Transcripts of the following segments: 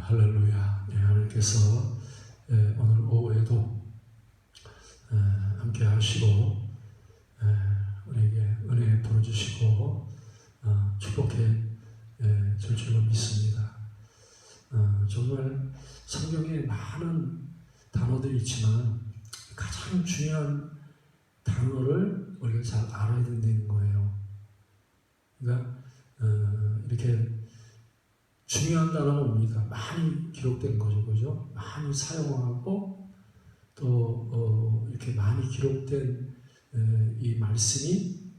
할렐루야. 하나님께서 오늘 오후에도 함께 하시고 우리에게 은혜 부어주시고 축복해 줄 줄로 믿습니다. 정말 성경에 많은 단어들이 있지만 가장 중요한 단어를 우리가 잘 알아야 된다는 거예요. 그러니까 이렇게 중요한 단어가 뭡니까? 많이 기록된 거죠, 그죠? 많이 사용하고 또 이렇게 많이 기록된 이 말씀이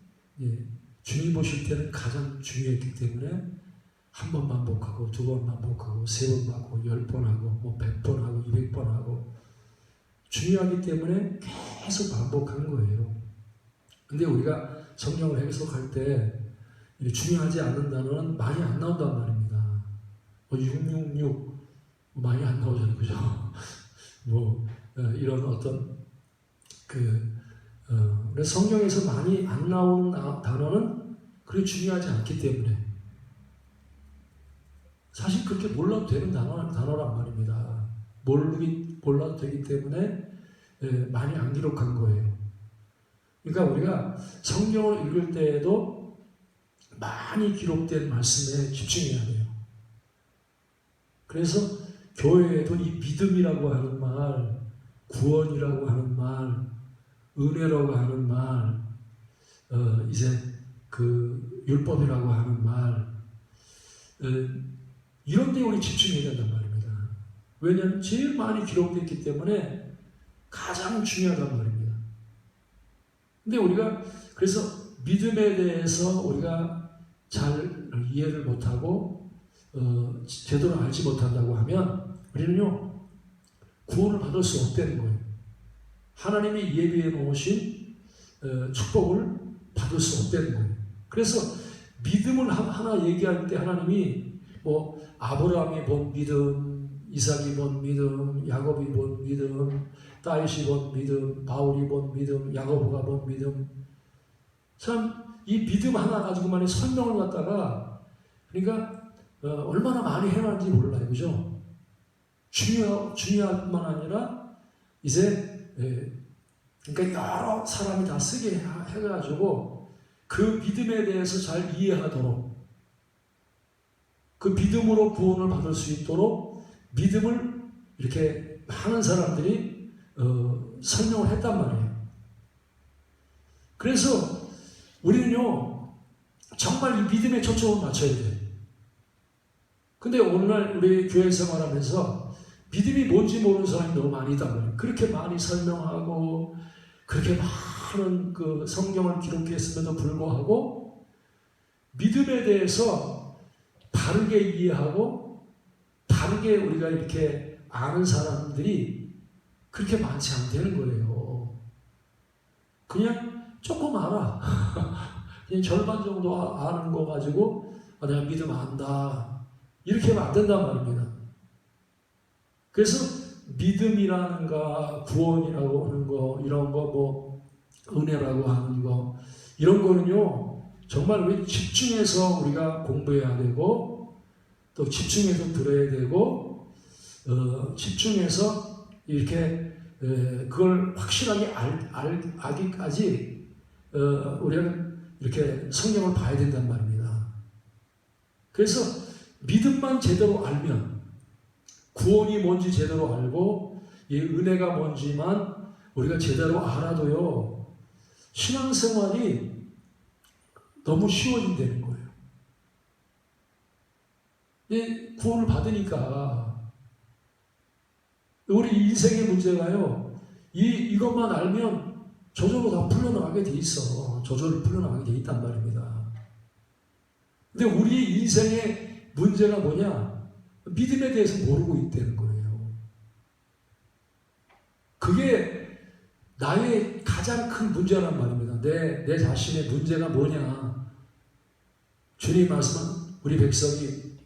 주님 보실 때는 가장 중요했기 때문에 한 번 반복하고 두 번 반복하고 세 번 반복하고 10번 하고 뭐 100번 하고 200번 하고 중요하기 때문에 계속 반복하는 거예요. 근데 우리가 성경을 해석할 때 중요하지 않는 단어는 많이 안 나온단 말입니다. 666 많이 안 나오잖아요, 그죠? 이런 어떤 그래서 성경에서 많이 안 나오는 단어는 그렇게 중요하지 않기 때문에 사실 그렇게 몰라도 되는 단어란 말입니다. 몰라도 되기 때문에 많이 안 기록한 거예요. 그러니까 우리가 성경을 읽을 때에도 많이 기록된 말씀에 집중해야 돼요. 그래서 교회에도 이 믿음이라고 하는 말, 구원이라고 하는 말, 은혜라고 하는 말, 이제 그 율법이라고 하는 말, 이런 데 우리 집중해야 된단 말입니다. 왜냐하면 제일 많이 기록됐기 때문에 가장 중요하단 말입니다. 근데 우리가 그래서 믿음에 대해서 우리가 잘 이해를 못하고 제대로 알지 못한다고 하면 우리는요 구원을 받을 수 없다는 거예요. 하나님이 예비해 놓으신 축복을 받을 수 없다는 거예요. 그래서 믿음을 하나 얘기할 때 하나님이 아브라함이 본 믿음, 이삭이 본 믿음, 야곱이 본 믿음, 다윗이 본 믿음, 바울이 본 믿음, 야고보가 본 믿음. 참 이 믿음 하나 가지고만의 설명을 갖다가 그러니까 얼마나 많이 해놨는지 몰라요, 그죠? 중요할 뿐만 아니라 이제 그러니까 여러 사람이 다 쓰게 해가지고 그 믿음에 대해서 잘 이해하도록 그 믿음으로 구원을 받을 수 있도록 믿음을 이렇게 많은 사람들이 설명을 했단 말이에요. 그래서 우리는요 정말 이 믿음에 초점을 맞춰야 돼요. 근데 오늘날 우리 교회 생활하면서 믿음이 뭔지 모르는 사람이 너무 많이 있단 말이에요. 그렇게 많이 설명하고 그렇게 많은 그 성경을 기록했음에도 불구하고 믿음에 대해서 바르게 이해하고 바르게 우리가 이렇게 아는 사람들이 그렇게 많지 않다는 거예요. 그냥 조금 알아. 그냥 절반 정도 아는 거 가지고 내가 믿음 안다. 이렇게 하면 안 된단 말입니다. 그래서 믿음이라는가 구원이라고 하는 거 이런 거 은혜라고 하는 거 이런 거는요 정말 우리 집중해서 우리가 공부해야 되고 또 집중해서 들어야 되고 집중해서 이렇게 그걸 확실하게 알기까지 우리는 이렇게 성경을 봐야 된단 말입니다. 그래서 믿음만 제대로 알면 구원이 뭔지 제대로 알고 이 은혜가 뭔지만 우리가 제대로 알아도요 신앙생활이 너무 쉬워진다는 거예요. 이 구원을 받으니까 우리 인생의 문제가요 이것만 알면 저절로 다 풀려나가게 돼 있어. 저절로 풀려나가게 돼 있단 말입니다. 근데 우리 인생의 문제가 뭐냐? 믿음에 대해서 모르고 있다는 거예요. 그게 나의 가장 큰 문제란 말입니다. 내 자신의 문제가 뭐냐? 주님 말씀은 우리 백성이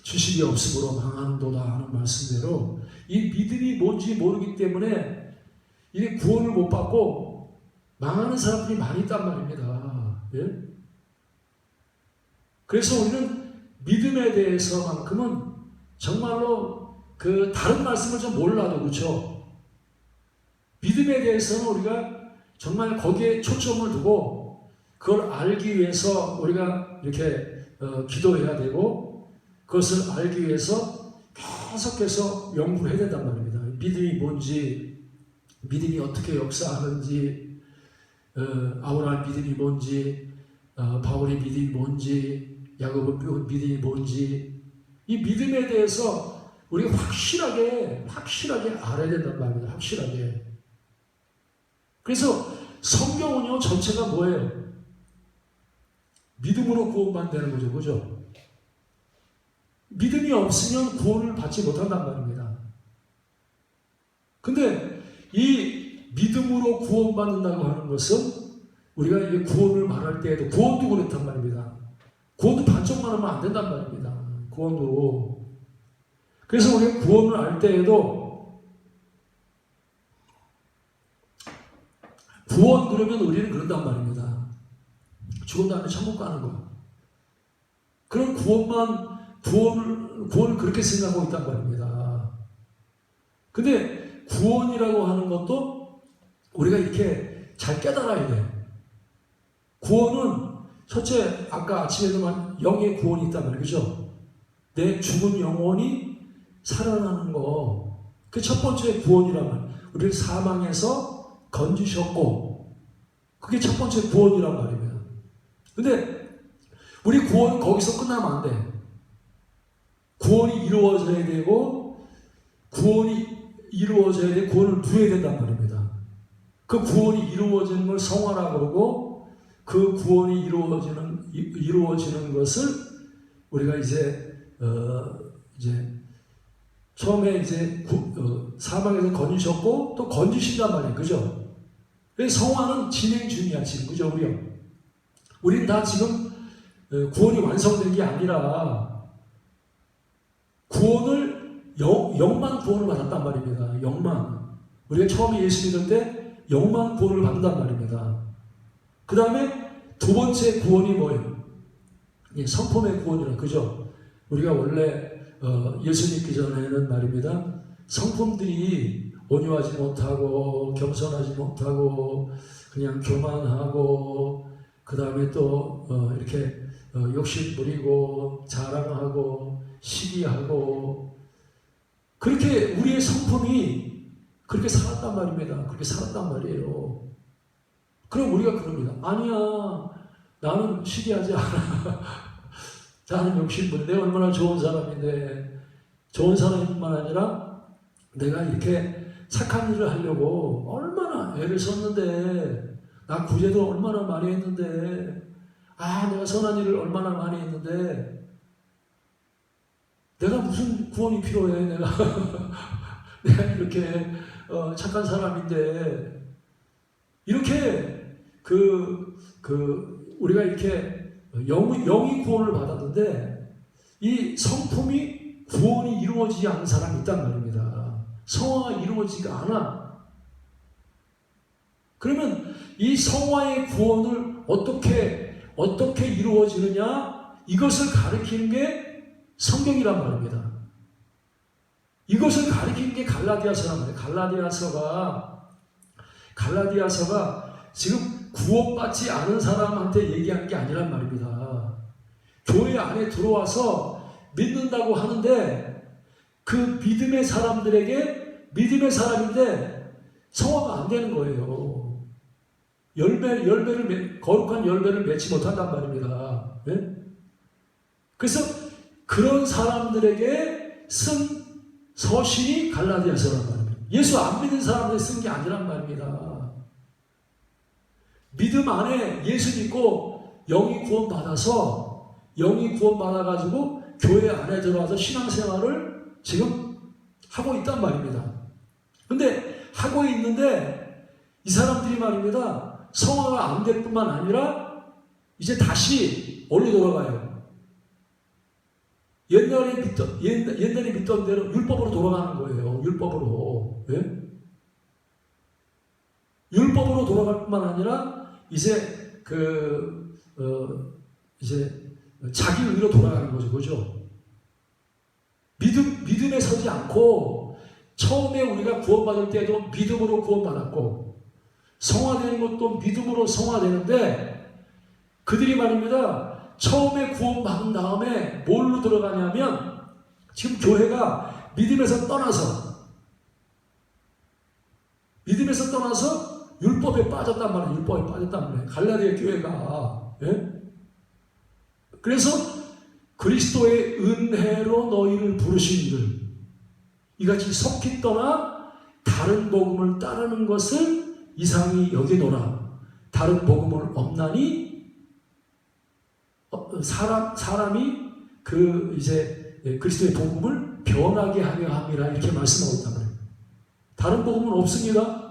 지식이 없으므로 망하는도다 하는 말씀대로 이 믿음이 뭔지 모르기 때문에 이게 구원을 못 받고 망하는 사람들이 많이 있단 말입니다. 예? 그래서 우리는 믿음에 대해서만큼은 정말로 그 다른 말씀을 좀 몰라도 그렇죠. 믿음에 대해서는 우리가 정말 거기에 초점을 두고 그걸 알기 위해서 우리가 이렇게 기도해야 되고 그것을 알기 위해서 계속해서 연구를 해야 된단 말입니다. 믿음이 뭔지, 믿음이 어떻게 역사하는지, 아브라함 믿음이 뭔지, 바울의 믿음이 뭔지, 야고보 믿음이 뭔지, 이 믿음에 대해서 우리가 확실하게 알아야 된단 말입니다. 확실하게. 그래서 성경은요 전체가 뭐예요? 믿음으로 구원받는 거죠. 그죠? 믿음이 없으면 구원을 받지 못한단 말입니다. 근데 이 믿음으로 구원받는다고 하는 것은 우리가 이 구원을 말할 때에도 구원도 그렇단 말입니다. 구원도 반쪽만 하면 안 된단 말입니다. 구원도. 그래서 우리가 구원을 알 때에도 구원 그러면 우리는 그런단 말입니다. 죽은 다음에 천국 가는 거. 그런 구원을 그렇게 생각하고 있단 말입니다. 근데 구원이라고 하는 것도 우리가 이렇게 잘 깨달아야 돼. 구원은 첫째, 아까 아침에도 말 영의 구원이 있단 말이에요. 그죠? 내 죽은 영혼이 살아나는 거. 그 첫 번째 구원이란 말이에요. 우리를 사망에서 건지셨고, 그게 첫 번째 구원이란 말입니다. 근데 우리 구원은 거기서 끝나면 안 돼. 구원이 이루어져야 되고, 구원을 누려야 된단 말입니다. 그 구원이 이루어지는 걸 성화라고 그러고, 그 구원이 이루어지는 것을 우리가 이제 처음에 사망에서 건지셨고 또 건지신단 말이에요. 그죠? 성화는 진행 중이야, 지금. 그죠? 우리는 다 지금 구원이 완성된 게 아니라 영만 구원을 받았단 말입니다. 영만. 우리가 처음에 예수 믿을 때 영만 구원을 받는단 말입니다. 그 다음에 두 번째 구원이 뭐예요? 성품의 구원이라. 그죠? 우리가 원래 예수 믿기 전에는 말입니다. 성품들이 온유하지 못하고 겸손하지 못하고 그냥 교만하고 그 다음에 또 이렇게 욕심 부리고 자랑하고 시기하고 그렇게 우리의 성품이 그렇게 살았단 말입니다. 그렇게 살았단 말이에요. 그럼 우리가 그럽니다. 아니야, 나는 시기하지 않아. 나는 욕심부려. 내가 얼마나 좋은 사람인데, 좋은 사람뿐만 아니라 내가 이렇게 착한 일을 하려고 얼마나 애를 썼는데, 나 구제도 얼마나 많이 했는데, 내가 선한 일을 얼마나 많이 했는데, 내가 무슨 구원이 필요해, 내가. 내가 이렇게 착한 사람인데, 이렇게 우리가 이렇게 영이 구원을 받았는데 이 성품이 구원이 이루어지지 않은 사람이 있단 말입니다. 성화가 이루어지지가 않아. 그러면 이 성화의 구원을 어떻게 이루어지느냐? 이것을 가리키는 게 성경이란 말입니다. 이것을 가리키는 게 갈라디아서란 말이에요. 갈라디아서가 지금 구원받지 않은 사람한테 얘기하는 게 아니란 말입니다. 교회 안에 들어와서 믿는다고 하는데 그 믿음의 사람인데 성화가 안 되는 거예요. 거룩한 열매를 맺지 못한단 말입니다. 네? 그래서 그런 사람들에게 쓴 서신이 갈라디아서란 말입니다. 예수 안 믿는 사람들이 쓴 게 아니란 말입니다. 믿음 안에 예수 믿고 영이 구원받아가지고 교회 안에 들어와서 신앙생활을 지금 하고 있단 말입니다. 근데 하고 있는데 이 사람들이 말입니다. 성화가 안 될 뿐만 아니라 이제 다시 어디로 돌아가요? 옛날에 믿던 대로 율법으로 돌아가는 거예요. 율법으로. 예? 율법으로 돌아갈 뿐만 아니라 이제 자기 의로 돌아가는 거죠. 그죠? 믿음에 서지 생각하지 않고 처음에 우리가 구원받을 때도 믿음으로 구원받았고 성화되는 것도 믿음으로 성화되는데 그들이 말입니다. 처음에 구원받은 다음에 뭘로 들어가냐면 지금 교회가 믿음에서 떠나서 율법에 빠졌단 말이에요. 율법에 빠졌단 말이에요. 갈라디아 교회가. 예? 그래서 그리스도의 은혜로 너희를 부르신 이들 이같이 속히 떠나 다른 복음을 따르는 것을 이상히 여기노라. 다른 복음을 없나니 사람이 이제 그리스도의 복음을 변하게 하려 함이라 이렇게 말씀하고 있단 말이에요. 다른 복음은 없습니다.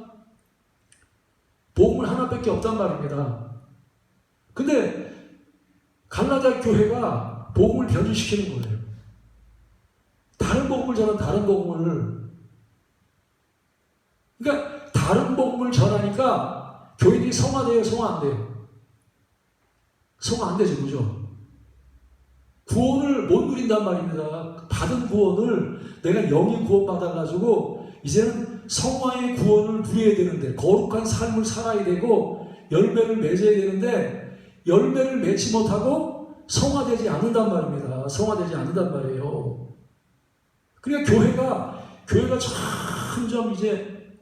복음은 하나밖에 없단 말입니다. 근데 갈라디아 교회가 복음을 변질시키는 거예요. 다른 복음을 전한 다른 복음을. 그러니까 다른 복음을 전하니까 교인들이 성화돼요, 성화 안 돼요? 성화 안 되죠, 그죠? 구원을 못 누린단 말입니다. 받은 구원을 내가 영이 구원받아가지고 이제는 성화의 구원을 누려야 되는데 거룩한 삶을 살아야 되고 열매를 맺어야 되는데 열매를 맺지 못하고 성화되지 않는단 말입니다. 성화되지 않는단 말이에요. 그러니까 교회가 점점 이제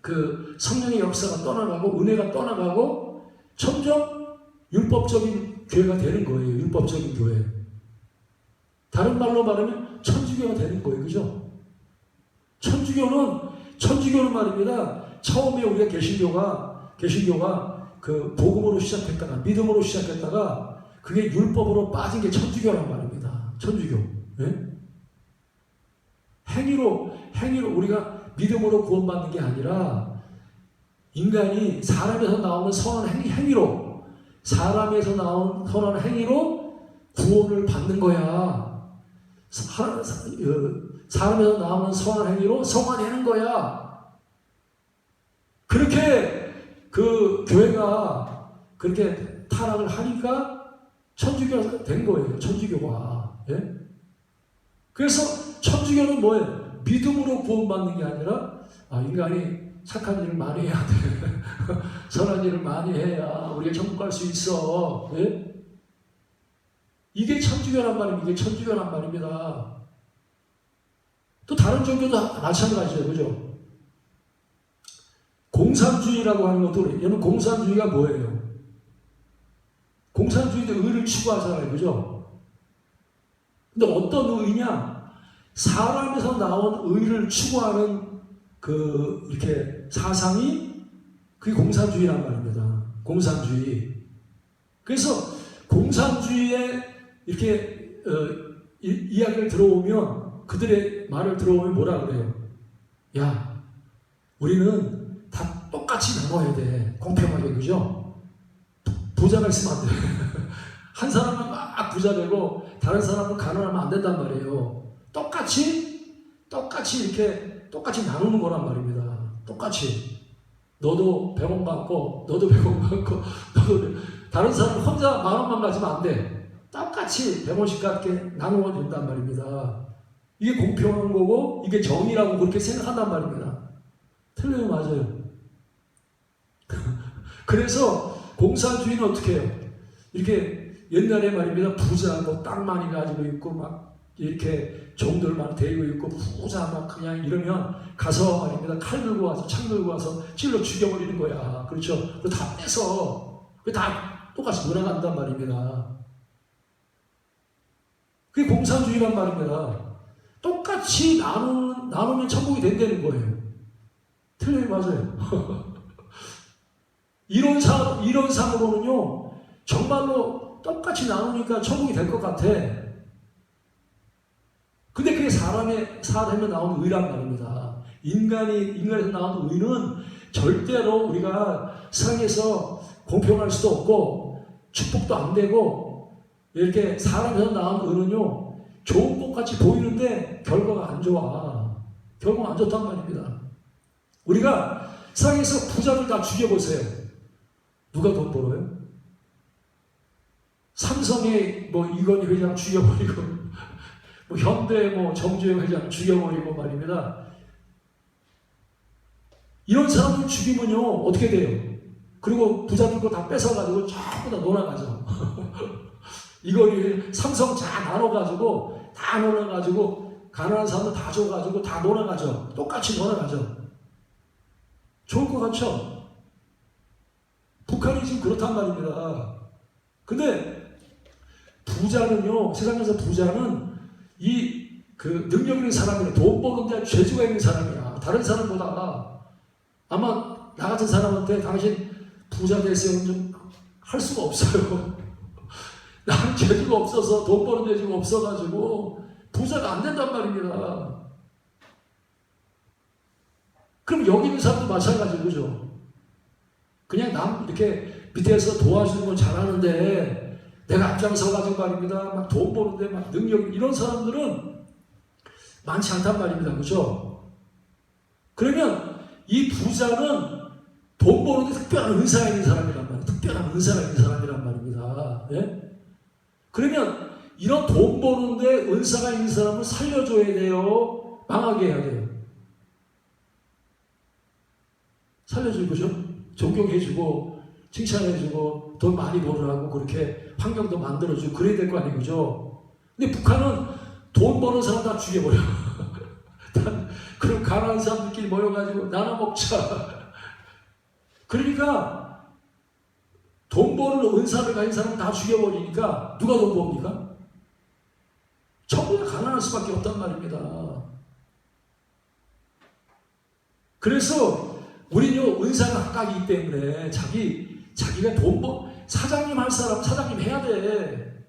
그 성령의 역사가 떠나가고 은혜가 떠나가고 점점 율법적인 교회가 되는 거예요. 율법적인 교회. 다른 말로 말하면 천주교가 되는 거예요. 그죠? 천주교는 말입니다. 처음에 우리가 개신교가 그 복음으로 시작했다가 믿음으로 시작했다가 그게 율법으로 빠진 게 천주교란 말입니다. 천주교. 네? 행위로 우리가 믿음으로 구원받는 게 아니라 인간이 사람에서 나오는 선한 행위로 사람에서 나온 선한 행위로 구원을 받는 거야. 사람에서 나오는 선한 행위로 성화되는 거야. 그렇게 그 교회가 그렇게 타락을 하니까 천주교가 된 거예요. 천주교가. 예? 그래서 천주교는 뭐예요? 믿음으로 구원받는 게 아니라 인간이 착한 일을 많이 해야 돼. 선한 일을 많이 해야 우리가 천국 갈 수 있어. 예? 이게 천주교란 말입니다. 이게 천주교란 말입니다. 또 다른 종교도 마찬가지예요. 그죠? 공산주의라고 하는 것도 얘는 공산주의가 뭐예요? 공산주의도 의를 추구하잖아요. 그죠? 근데 어떤 의냐? 사람에서 나온 의를 추구하는 이렇게 사상이 그게 공산주의란 말입니다. 공산주의. 그래서 공산주의에 이렇게 이야기를 들어오면 그들의 말을 들어오면 뭐라 그래요? 야, 우리는 다 똑같이 나눠야 돼. 공평하게. 그죠? 부자가 있으면 안 돼. 한 사람은 막 부자 되고 다른 사람은 가난하면 안 된단 말이에요. 똑같이 이렇게 똑같이 나누는 거란 말입니다. 똑같이. 너도 100원 받고 너도 100원 받고 너도 다른 사람 혼자 10,000원만 가지면 안 돼. 똑같이 100원씩 갖게 나누어 준단 말입니다. 이게 공평한 거고 이게 정의라고 그렇게 생각한단 말입니다. 틀려요, 맞아요. 그래서 공산주의는 어떻게 해요? 이렇게 옛날에 말입니다. 부자 땅 많이 가지고 있고 막 이렇게 종들만 데리고 있고 부자 막 그냥 이러면 가서 말입니다. 칼 들고 와서 창 들고 와서 찔러 죽여버리는 거야. 그렇죠? 그거 다 뺏어. 그거 다 똑같이 몰아간단 말입니다. 그게 공산주의란 말입니다. 똑같이 나누면 천국이 된다는 거예요. 틀려요, 맞아요. 이론상으로는요, 정말로 똑같이 나누니까 천국이 될 것 같아. 근데 그게 사람에 나온 의란 말입니다. 인간에서 나온 의는 절대로 우리가 세상에서 공평할 수도 없고, 축복도 안 되고, 이렇게 사람에서 나온 의는요, 좋은 것 같이 보이는데 결과가 안 좋아. 결과가 안 좋단 말입니다. 우리가 세상에서 부자들 다 죽여보세요. 누가 돈 벌어요? 삼성의 이건희 회장 죽여버리고 뭐 현대 뭐 정주영 회장 죽여버리고 말입니다. 이런 사람을 죽이면요 어떻게 돼요? 그리고 부자들 거 다 뺏어가지고 전부 다 놀아가죠. 이걸 삼성 다 나눠가지고 가난한 사람들 다 줘가지고 다 놀아가죠. 똑같이 놀아가죠. 좋을 것 같죠? 북한이 지금 그렇단 말입니다. 근데 부자는요, 세상에서 부자는 능력 있는 사람이라 돈 버는데 재주가 있는 사람이야. 다른 사람보다 아마 나 같은 사람한테 당신 부자 됐어요 좀 할 수가 없어요. 나는 재주가 없어서 돈 버는 재주가 없어가지고 부자가 안 된단 말입니다. 그럼 여기 있는 사람도 마찬가지죠. 그죠? 그냥 남 이렇게 밑에서 도와주는 건 잘하는데 내가 앞장서가지고 말입니다. 막 돈 버는데 막 능력 이런 사람들은 많지 않단 말입니다. 그죠? 그러면 이 부자는 돈 버는데 특별한 은사가 있는 사람이란 말이에요. 특별한 은사가 있는 사람이란 말입니다. 예? 그러면 이런 돈 버는데 은사가 있는 사람을 살려줘야 돼요? 망하게 해야 돼요? 살려주고, 그죠? 존경해주고, 칭찬해주고, 돈 많이 벌으라고 그렇게 환경도 만들어주고, 그래야 될 거 아니에요, 그죠? 근데 북한은 돈 버는 사람 다 죽여버려. 그럼 가난한 사람들끼리 모여가지고 나눠 먹자. 그러니까 돈 버는 은사를 가진 사람은 다 죽여버리니까 누가 돈 법니까? 전부 다 가난할 수밖에 없단 말입니다. 그래서 우리는 은사가 각각이기 때문에 자기가 사장님 할 사람 사장님 해야 돼.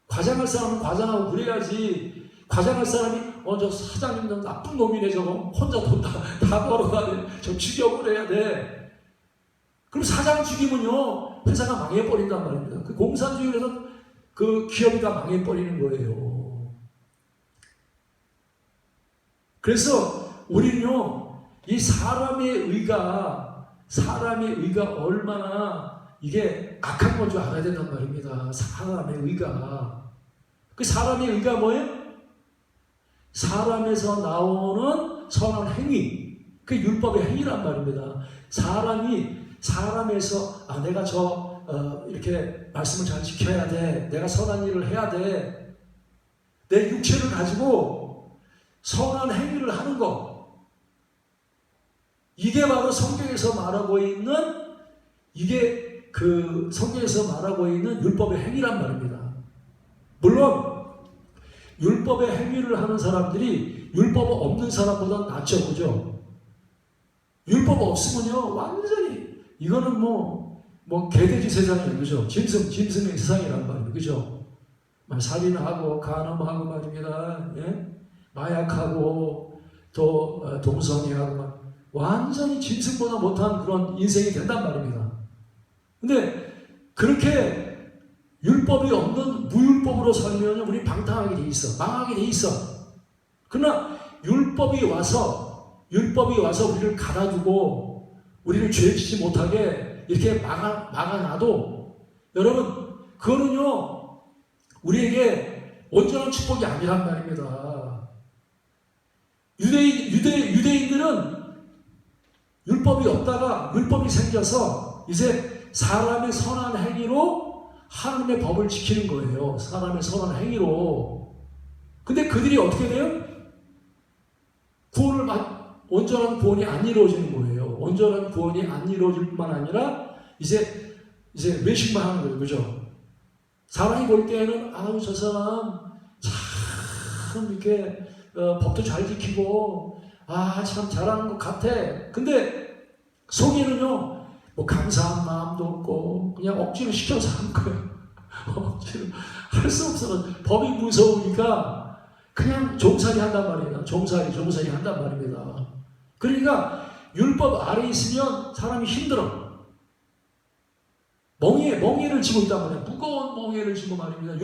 과장할 사람은 과장하고 그래야지. 과장할 사람이 저 사장님 나쁜 놈이네 저거 혼자 돈 다 벌어가네 저 죽여버려야 돼. 그럼 사장 죽이면요 회사가 망해버린단 말입니다. 그 공산주의에서 그 기업이 다 망해버리는 거예요. 그래서 우리는요 이 사람의 의가 얼마나 이게 악한 건 줄 알아야 된단 말입니다. 사람의 의가. 그 사람의 의가 뭐예요? 사람에서 나오는 선한 행위. 그게 율법의 행위란 말입니다. 사람에서 내가 이렇게 말씀을 잘 지켜야 돼. 내가 선한 일을 해야 돼. 내 육체를 가지고 선한 행위를 하는 것. 이게 바로 성경에서 말하고 있는 율법의 행위란 말입니다. 물론 율법의 행위를 하는 사람들이 율법 없는 사람보다 낫죠. 그죠? 율법 없으면요 완전히 이거는 뭐 개돼지 세상이에요. 그죠? 짐승의 세상이란 말이에요. 그죠? 살인하고 간음하고 말입니다. 예? 마약하고 또 동성애하고 완전히 짐승보다 못한 그런 인생이 된단 말입니다. 근데 그렇게 율법이 없는 무율법으로 살면 우리 방탕하게 돼 있어. 망하게 돼 있어. 그러나 율법이 와서 우리를 가다두고 우리를 죄 짓지 못하게 이렇게 막아놔도 여러분 그거는요 우리에게 온전한 축복이 아니란 말입니다. 유대인들은 율법이 없다가 율법이 생겨서 이제 사람의 선한 행위로 하나님의 법을 지키는 거예요. 사람의 선한 행위로. 근데 그들이 어떻게 돼요? 온전한 구원이 안 이루어지는 거예요. 온전한 구원이 안 이루어질 뿐만 아니라 이제 외식만 하는 거예요. 그죠? 사람이 볼 때는 저 사람 참 이렇게 법도 잘 지키고 참 잘하는 것 같아. 근데 속에는요 감사한 마음도 없고 그냥 억지로 시켜서 하는 거예요. 억지로 할 수 없어. 법이 무서우니까 그냥 종살이 한단 말이에요. 종살이 한단 말입니다. 그러니까 율법 아래 있으면 사람이 힘들어. 멍에를 지고 있단 말이에요. 무거운 멍에를 지고 말입니다.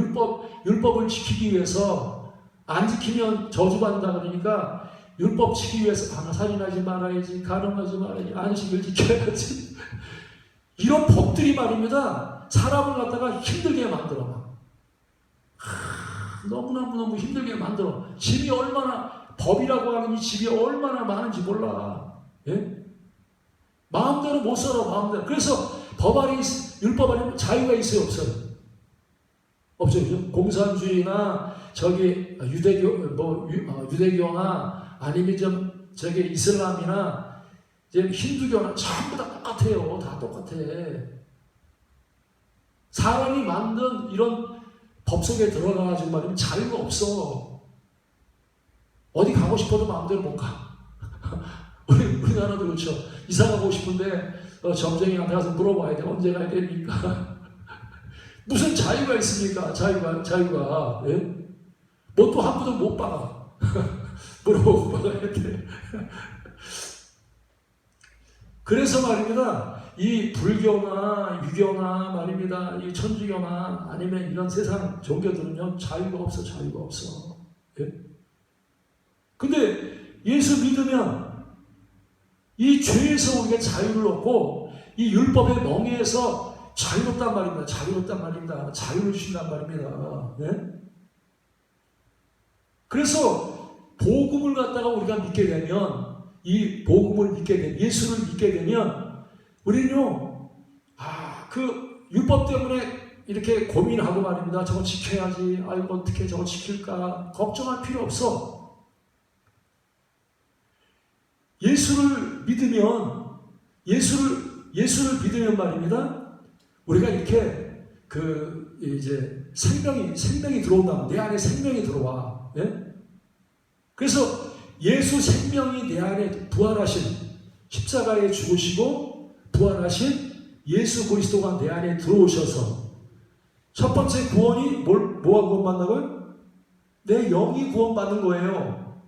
율법을 지키기 위해서 안 지키면 저주받는다 그러니까 율법 지키기 위해서 살인하지 말아야지, 간음하지 말아야지, 안식을 지켜야지. 이런 법들이 말입니다. 사람을 갖다가 힘들게 만들어. 너무너무 힘들게 만들어. 짐이 얼마나, 법이라고 하는 이 짐이 얼마나 많은지 몰라. 예? 마음대로 못 살아, 마음대로. 그래서 법 아래, 율법 아래 자유가 있어요, 없어요? 없죠, 그죠? 공산주의나 저기 유대교나 아니면 좀 저기 이슬람이나 이제 힌두교나 전부 다 똑같아요. 다 똑같아. 사람이 만든 이런 법 속에 들어가가지고 말이면 자유가 없어. 어디 가고 싶어도 마음대로 못 가. 우리나라도 그렇죠. 이사 가고 싶은데 점쟁이한테 가서 물어봐야 돼. 언제 가야 됩니까? 무슨 자유가 있습니까? 자유가. 예? 뭣도 한 푼도 못 박아. 물어보고 박아야 돼. 그래서 말입니다. 이 불교나 유교나 말입니다. 이 천주교나 아니면 이런 세상 종교들은요, 자유가 없어. 예? 근데 예수 믿으면 이 죄에서 우리가 자유를 얻고 이 율법의 멍에에서 자유롭단 말입니다. 자유를 주신단 말입니다. 네? 그래서 복음을 갖다가 우리가 믿게 되면, 이 복음을 믿게 되면, 예수를 믿게 되면 우리는요, 그 율법 때문에 이렇게 고민하고 말입니다. 저거 지켜야지. 아이고 어떻게 저거 지킬까? 걱정할 필요 없어. 예수를 믿으면 말입니다. 우리가 이렇게 이제 생명이 들어온다면 내 안에 생명이 들어와. 예? 그래서 예수 생명이 내 안에 부활하신, 십자가에 죽으시고 부활하신 예수 그리스도가 내 안에 들어오셔서 첫 번째 구원이 뭐가 구원받는다고요? 내 영이 구원받는 거예요.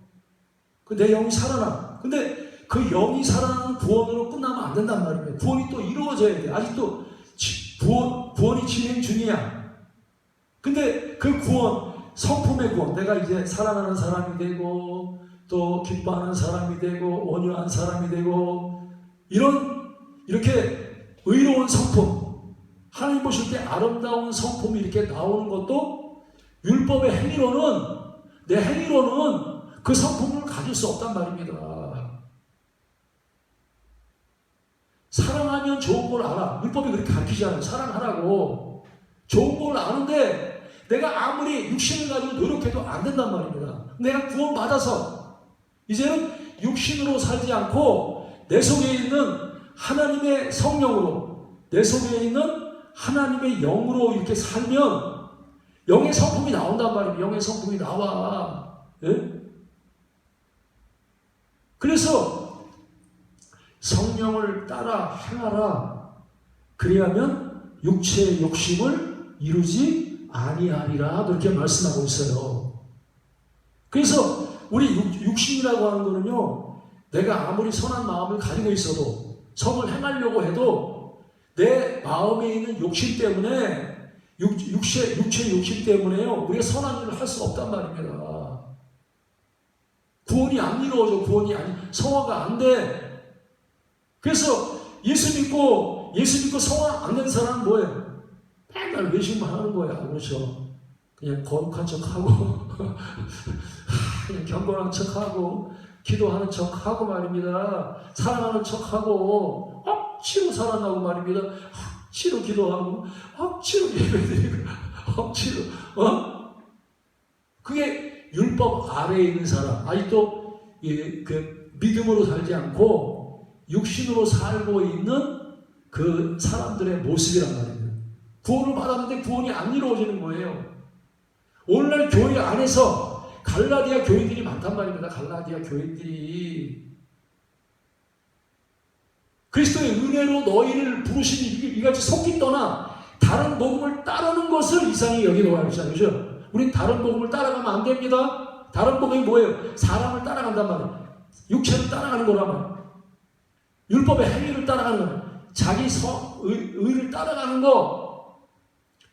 내 영이 살아나. 근데 그 영이 살아나는 구원으로 끝나면 안 된단 말이에요. 구원이 또 이루어져야 돼. 아직도 구원이 진행 중이야. 근데 그 구원, 성품의 구원, 내가 이제 사랑하는 사람이 되고 또 기뻐하는 사람이 되고 온유한 사람이 되고 이렇게 의로운 성품, 하나님 보실 때 아름다운 성품이 이렇게 나오는 것도 율법의 행위로는, 내 행위로는 그 성품을 가질 수 없단 말입니다. 사랑하면 좋은 걸 알아. 율법이 그렇게 가르치잖아요. 사랑하라고. 좋은 걸 아는데 내가 아무리 육신을 가지고 노력해도 안 된단 말입니다. 내가 구원받아서 이제는 육신으로 살지 않고 내 속에 있는 하나님의 성령으로, 내 속에 있는 하나님의 영으로 이렇게 살면 영의 성품이 나온단 말입니다. 영의 성품이 나와. 예? 그래서 성령을 따라 행하라. 그리하면 육체의 욕심을 이루지 아니하리라. 그렇게 말씀하고 있어요. 그래서 우리 육신이라고 하는 거는요, 내가 아무리 선한 마음을 가지고 있어도, 선을 행하려고 해도 내 마음에 있는 욕심 때문에, 육체 욕심 때문에요, 우리가 선한 일을 할 수 없단 말입니다. 구원이 안 이루어져. 성화가 안 돼. 그래서 예수 믿고 성화 안 된 사람은 뭐예요? 맨날 외식만 하는 거야. 그렇죠? 그냥 거룩한 척하고 그냥 경건한 척하고 기도하는 척하고 말입니다. 사랑하는 척하고 억지로 살아나고 말입니다. 억지로 기도하고 억지로 예배드리고 억지로 그게 율법 아래에 있는 사람, 아직도 그 믿음으로 살지 않고 육신으로 살고 있는 그 사람들의 모습이란 말입니다. 구원을 받았는데 구원이 안 이루어지는 거예요. 오늘날 교회 안에서 갈라디아 교인들이 많단 말입니다. 갈라디아 교인들이 그리스도의 은혜로 너희를 부르시니 이같이 속기 떠나 다른 복음을 따르는 것을 이상히 여기도록 하시잖아요. 그죠? 우린 다른 복음을 따라가면 안 됩니다. 다른 복음이 뭐예요? 사람을 따라간단 말이에요. 육체를 따라가는 거란 말이에요. 율법의 행위를 따라가는 거예요. 자기 의를 따라가는 거,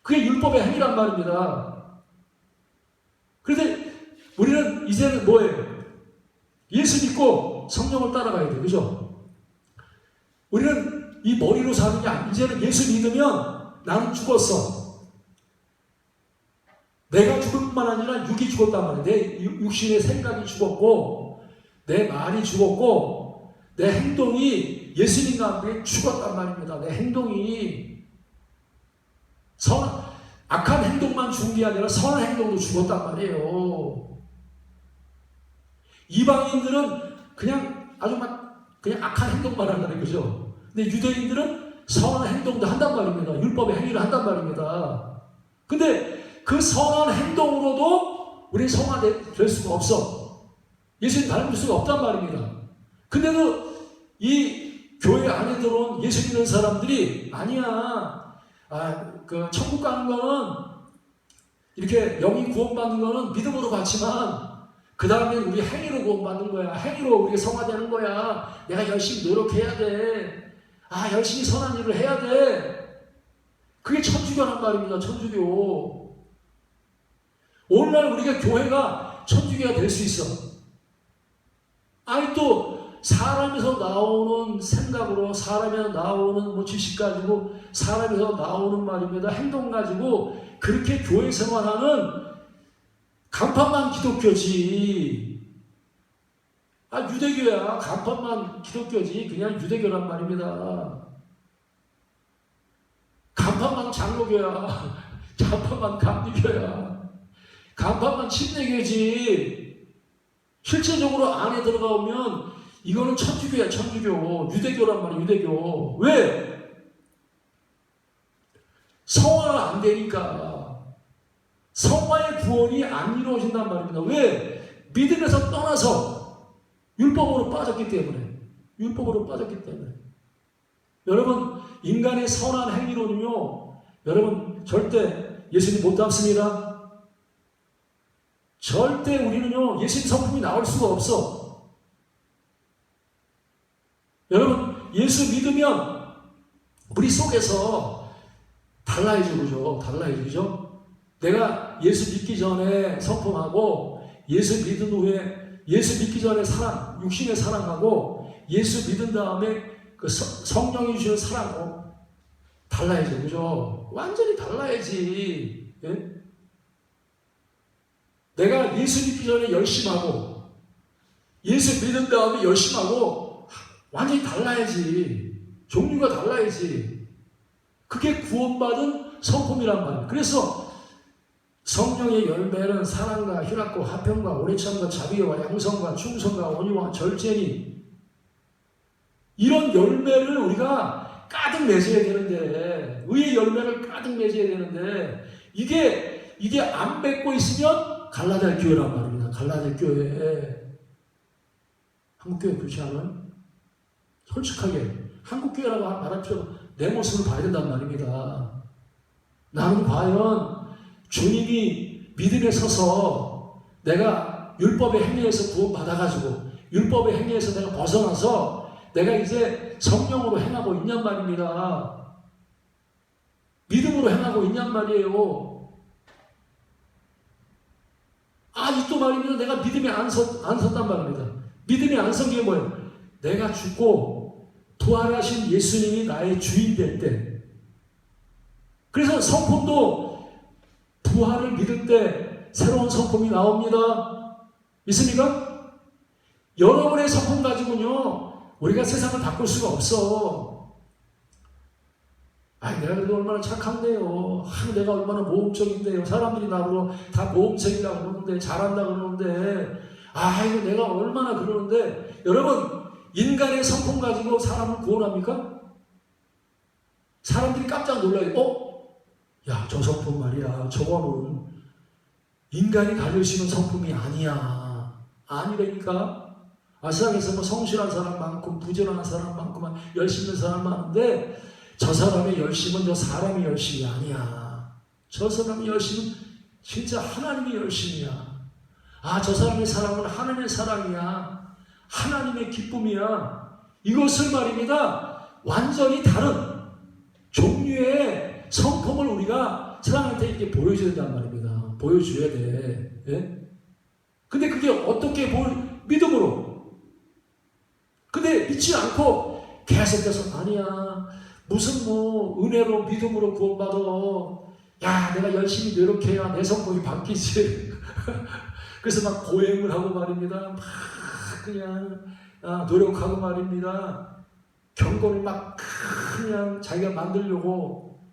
그게 율법의 행위란 말입니다. 그런데 우리는 이제는 뭐예요? 예수 믿고 성령을 따라가야 돼요. 그죠? 우리는 이 머리로 사는 게 아니에요. 이제는 예수 믿으면 나는 죽었어. 내가 죽을 뿐만 아니라 육이 죽었단 말이에요. 내 육신의 생각이 죽었고, 내 말이 죽었고, 내 행동이 예수님과 함께 죽었단 말입니다. 내 행동이 악한 행동만 죽은 게 아니라 선한 행동도 죽었단 말이에요. 이방인들은 그냥 아주 그냥 악한 행동만 한다는 거죠. 근데 유대인들은 선한 행동도 한단 말입니다. 율법의 행위를 한단 말입니다. 근데 그 선한 행동으로도 우리 성화될 수가 없어. 예수님 닮을 수가 없단 말입니다. 근데도 이 교회 안에 들어온 예수 믿는 사람들이 아니야. 천국 가는 거는 이렇게 영이 구원받는 거는 믿음으로 받지만 그 다음에 우리 행위로 구원받는 거야. 행위로 우리가 성화되는 거야. 내가 열심히 노력해야 돼. 열심히 선한 일을 해야 돼. 그게 천주교란 말입니다. 천주교. 오늘날 우리가 교회가 천주교가 될 수 있어. 또 사람에서 나오는 생각으로, 사람에서 나오는 지식 가지고, 사람에서 나오는 말입니다. 행동 가지고 그렇게 교회 생활하는 간판만 기독교지. 유대교야. 간판만 기독교지. 그냥 유대교란 말입니다. 간판만 장로교야. 간판만 감리교야. 간판만 침례교지. 실제적으로 안에 들어가면 이거는 천주교야. 천주교. 유대교란 말이야. 유대교. 왜? 성화가 안 되니까. 성화의 구원이 안 이루어진단 말입니다. 왜? 믿음에서 떠나서 율법으로 빠졌기 때문에. 율법으로 빠졌기 때문에. 여러분, 인간의 선한 행위로는요, 여러분, 절대 예수님 못 닮습니다. 절대 우리는요, 예수님 성품이 나올 수가 없어. 여러분, 예수 믿으면 우리 속에서 달라야죠, 그죠? 달라야죠, 그죠? 내가 예수 믿기 전에 성품하고 예수 믿은 후에 예수 믿기 전에 육신의 사랑하고 예수 믿은 다음에 그 성령이 주시는 사랑하고 달라야죠, 그죠? 완전히 달라야지. 예? 내가 예수 믿기 전에 열심히 하고 예수 믿은 다음에 열심히 하고 완전히 달라야지. 종류가 달라야지. 그게 구원받은 성품이란 말이에요. 그래서 성령의 열매는 사랑과 희락과 화평과 오래참과 자비와 양성과 충성과 온유와 절제니, 이런 열매를 우리가 가득 맺어야 되는데, 의의 열매를 가득 맺어야 되는데, 이게 안 맺고 있으면 갈라디아 교회란 말입니다. 갈라디아 교회. 한국 교회 그렇지 않아요? 솔직하게 한국 교회라고 말할 필요가, 내 모습을 봐야 된단 말입니다. 나는 과연 주님이 믿음에 서서 내가 율법의 행위에서 구원받아가지고 율법의 행위에서 내가 벗어나서 내가 이제 성령으로 행하고 있냔 말입니다. 믿음으로 행하고 있냔 말이에요. 이 또 말입니다. 내가 믿음에 안 섰단 말입니다. 믿음에 안 선 게 뭐예요? 내가 죽고 부활하신 예수님이 나의 주인 될 때. 그래서 성품도 부활을 믿을 때 새로운 성품이 나옵니다. 믿습니까? 여러분의 성품 가지고는요, 우리가 세상을 바꿀 수가 없어. 내가 그래도 얼마나 착한데요. 내가 얼마나 모험적인데요. 사람들이 나보고 다 모험생이라고 그러는데, 잘한다 그러는데, 이거 내가 얼마나 그러는데, 여러분, 인간의 성품 가지고 사람을 구원합니까? 사람들이 깜짝 놀라요. 저 성품 말이야. 저거는 인간이 가질 수 있는 성품이 아니야. 아니라니까. 세상에서 성실한 사람 많고, 부지런한 사람 많고, 열심히 있는 사람 많은데, 저 사람의 열심은 저 사람의 열심이 아니야. 저 사람의 열심은 진짜 하나님의 열심이야. 저 사람의 사랑은 하나님의 사랑이야. 하나님의 기쁨이야. 이것을 말입니다. 완전히 다른 종류의 성품을 우리가 세상한테 이렇게 보여줘야 된단 말입니다. 보여줘야 돼. 예? 근데 그게 어떻게 믿음으로. 근데 믿지 않고 계속해서 아니야. 무슨 은혜로 믿음으로 구원받아. 야, 내가 열심히 노력해야 내 성품이 바뀌지. 그래서 막 고행을 하고 말입니다. 막 그냥 노력하고 말입니다. 경건을 막 그냥 자기가 만들려고.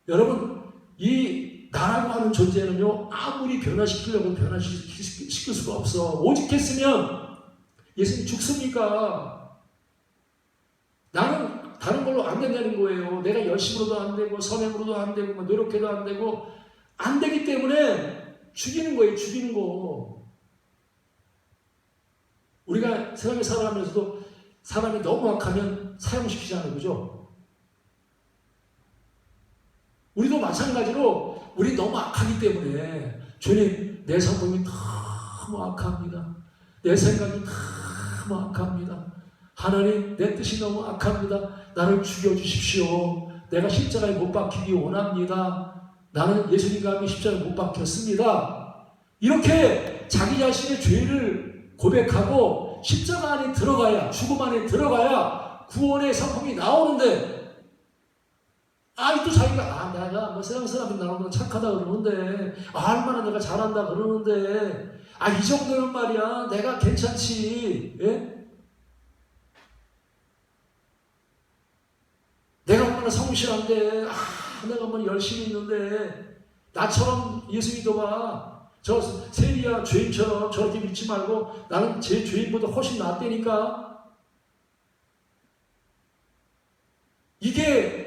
여러분, 이 나라고 하는 존재는요, 아무리 변화시키려고 변화시킬 수가 없어. 오직했으면 예수님 죽습니까? 나는 다른 걸로 안 된다는 거예요. 내가 열심으로도 안 되고, 선행으로도 안 되고, 노력해도 안 되고, 안 되기 때문에 죽이는 거예요, 죽이는 거. 우리가 세상에 살아가면서도 사람이 너무 악하면 사형시키잖아요, 그죠? 우리도 마찬가지로 우리 너무 악하기 때문에 주님, 내 성품이 너무 악합니다. 내 생각이 너무 악합니다. 하나님, 내 뜻이 너무 악합니다. 나를 죽여주십시오. 내가 십자가에 못 박히기 원합니다. 나는 예수님과 함께 십자가에 못 박혔습니다. 이렇게 자기 자신의 죄를 고백하고 십자가 안에 들어가야, 죽음 안에 들어가야 구원의 성품이 나오는데, 또 자기가 내가 뭐 세상 사람이 나보다 착하다 그러는데, 얼마나 내가 잘한다 그러는데, 이 정도는 말이야 내가 괜찮지. 예? 내가 얼마나 성실한데, 내가 얼마나 열심히 있는데, 나처럼 예수 믿어봐. 저 세리야 죄인처럼 저렇게 믿지 말고 나는 제 죄인보다 훨씬 낫다니까. 이게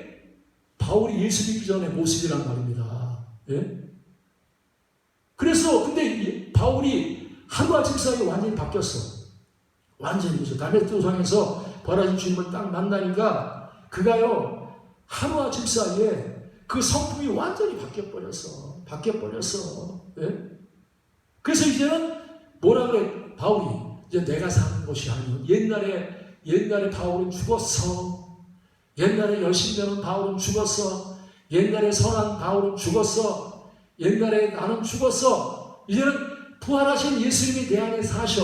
바울이 예수 믿기 전의 모습이란 말입니다. 예? 그래서 근데 바울이 하루아침 사이에 완전히 바뀌었어. 완전히. 그래서 다메섹도상에서 부활하신 주님을 딱 만나니까 그가요 하루아침 사이에 그 성품이 완전히 바뀌어버렸어. 예? 그래서 이제는 뭐라 그래? 바울이 이제 내가 사는 것이 아니고 옛날에 바울은 죽었어. 옛날에 열심히 되는 바울은 죽었어. 옛날에 선한 바울은 죽었어. 옛날에 나는 죽었어. 이제는 부활하신 예수님이 내 안에 사셔.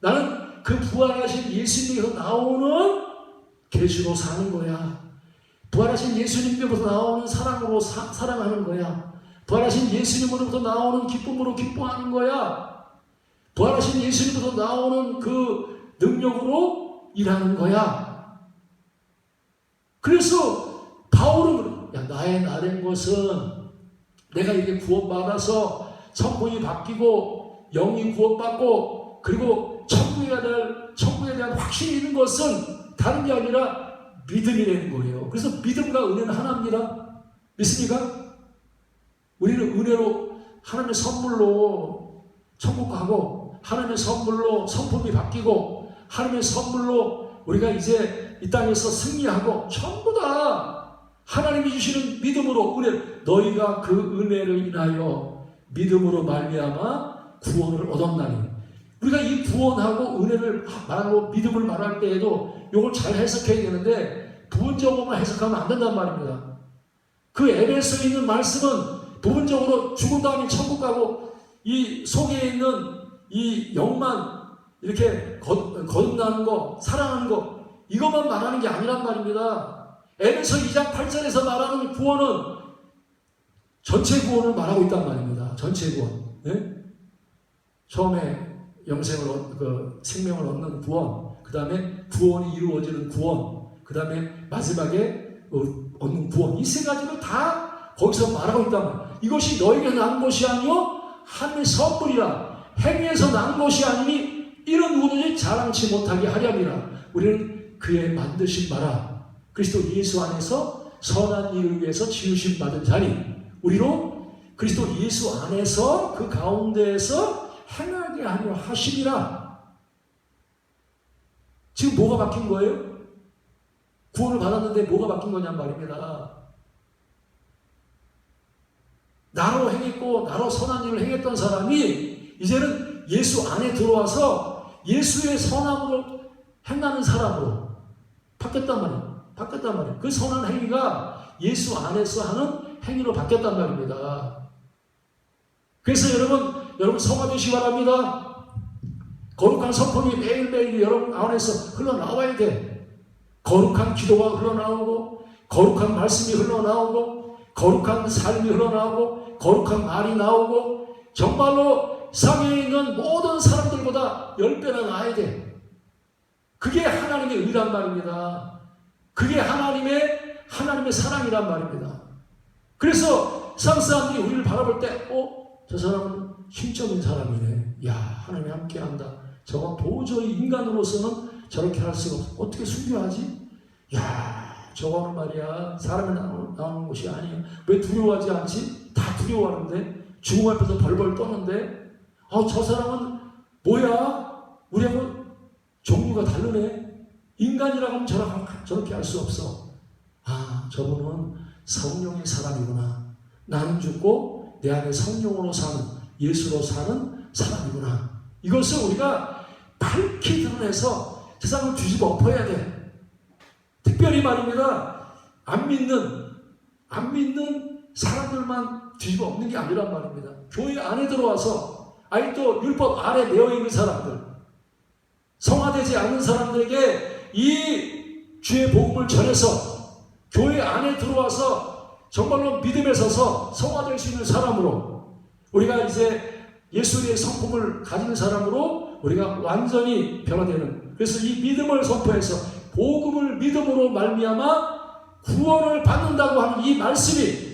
나는 그 부활하신 예수님에서 나오는 계시로 사는 거야. 부활하신 예수님께로부터 나오는 사랑으로 사랑하는 거야. 부활하신 예수님으로부터 나오는 기쁨으로 기뻐하는 거야. 부활하신 예수님으로부터 나오는 그 능력으로 일하는 거야. 그래서 바울은 나의 나된 것은 내가 이렇게 구원받아서 성품이 바뀌고 영이 구원받고 그리고 천국에 대한 확신이 있는 것은 다른 게 아니라 믿음이라는 거예요. 그래서 믿음과 은혜는 하나입니다. 믿습니까? 우리는 은혜로 하나님의 선물로 천국 가고 하나님의 선물로 성품이 바뀌고 하나님의 선물로 우리가 이제 이 땅에서 승리하고 전부 다 하나님이 주시는 믿음으로 너희가 그 은혜를 인하여 믿음으로 말미암아 구원을 얻었나니. 우리가 이 구원하고 은혜를 말하고 믿음을 말할 때에도 이걸 잘 해석해야 되는데 부분적으로만 해석하면 안 된단 말입니다. 그 에베소에 있는 말씀은 부분적으로 죽은 다음에 천국 가고 이 속에 있는 이 영만 이렇게 거듭나는 거, 사랑하는 거 이것만 말하는 게 아니란 말입니다. 에베소 2장 8절에서 말하는 구원은 전체 구원을 말하고 있단 말입니다. 전체 구원. 네? 처음에 생명을 얻는 구원, 그 다음에 구원이 이루어지는 구원, 그 다음에 마지막에 얻는 구원. 이 세 가지를 다 거기서 말하고 있단 말이에요. 이것이 너에게 난 것이 아니요 하나님의 선물이라. 행위에서 난 것이 아니니 이런 누구든지 자랑치 못하게 하려니라. 우리는 그의 만드신 바라 그리스도 예수 안에서 선한 일을 위해서 지으심 받은 자니 우리로 그리스도 예수 안에서 그 가운데에서 행하게 하려 하심이라. 지금 뭐가 바뀐 거예요? 구원을 받았는데 뭐가 바뀐 거냔 말입니다. 나로 행했고 나로 선한 일을 행했던 사람이 이제는 예수 안에 들어와서 예수의 선함으로 행하는 사람으로 바뀌었단 말이에요. 그 선한 행위가 예수 안에서 하는 행위로 바뀌었단 말입니다. 그래서 여러분 성화되시기 바랍니다. 거룩한 성품이 매일매일 여러분 안에서 흘러나와야 돼. 거룩한 기도가 흘러나오고 거룩한 말씀이 흘러나오고 거룩한 삶이 흘러나오고 거룩한 말이 나오고 정말로 세상에 있는 모든 사람들보다 10배나 나아야 돼. 그게 하나님의 의란 말입니다. 그게 하나님의 사랑이란 말입니다. 그래서 세상 사람들이 우리를 바라볼 때 저 사람은 힘적인 사람이네. 야, 하나님이 함께한다. 저거 도저히 인간으로서는 저렇게 할 수가 없어. 어떻게 순교하지? 야, 저거는 말이야 사람이 나오는 것이 아니야. 왜 두려워하지 않지? 다 두려워하는데, 죽음 앞에서 벌벌 떠는데, 저 사람은 뭐야? 우리하고 종류가 다르네. 인간이라고 하면 저렇게 할 수 없어. 저분은 성령의 사람이구나. 나는 죽고 내 안에 성령으로 사는, 예수로 사는 사람이구나. 이것을 우리가 밝히 드러내서 세상을 뒤집어 엎어야 돼. 특별히 말입니다. 안 믿는 사람들만 뒤집어 엎는 게 아니란 말입니다. 교회 안에 들어와서 아직도 율법 아래 내어 있는 사람들, 성화되지 않는 사람들에게 이 주의 복음을 전해서 교회 안에 들어와서 정말로 믿음에 서서 성화될 수 있는 사람으로, 우리가 이제 예수의 성품을 가진 사람으로 우리가 완전히 변화되는, 그래서 이 믿음을 선포해서 복음을 믿음으로 말미암아 구원을 받는다고 하는 이 말씀이,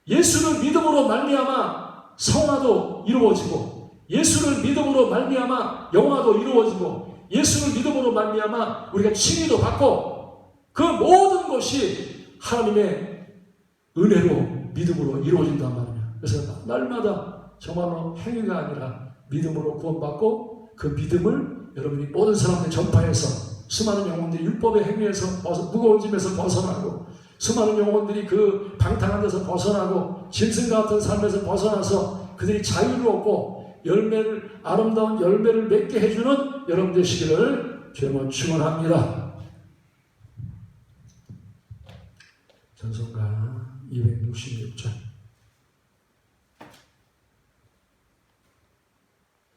예수를 믿음으로 말미암아 성화도 이루어지고, 예수를 믿음으로 말미암아 영화도 이루어지고, 예수를 믿음으로 말미암아 우리가 칭의도 받고, 그 모든 것이 하나님의 은혜로 믿음으로 이루어진단 말이에요. 그래서 날마다 정말로 행위가 아니라 믿음으로 구원받고, 그 믿음을 여러분이 모든 사람들이 전파해서 수많은 영혼들이 율법의 행위에서 무거운 짐에서 벗어나고, 수많은 영혼들이 그 방탕한 데서 벗어나고 짐승 같은 삶에서 벗어나서 그들이 자유를 얻고 아름다운 열매를 맺게 해주는 여러분 되시기를 주님은 축원합니다. 전송가 266장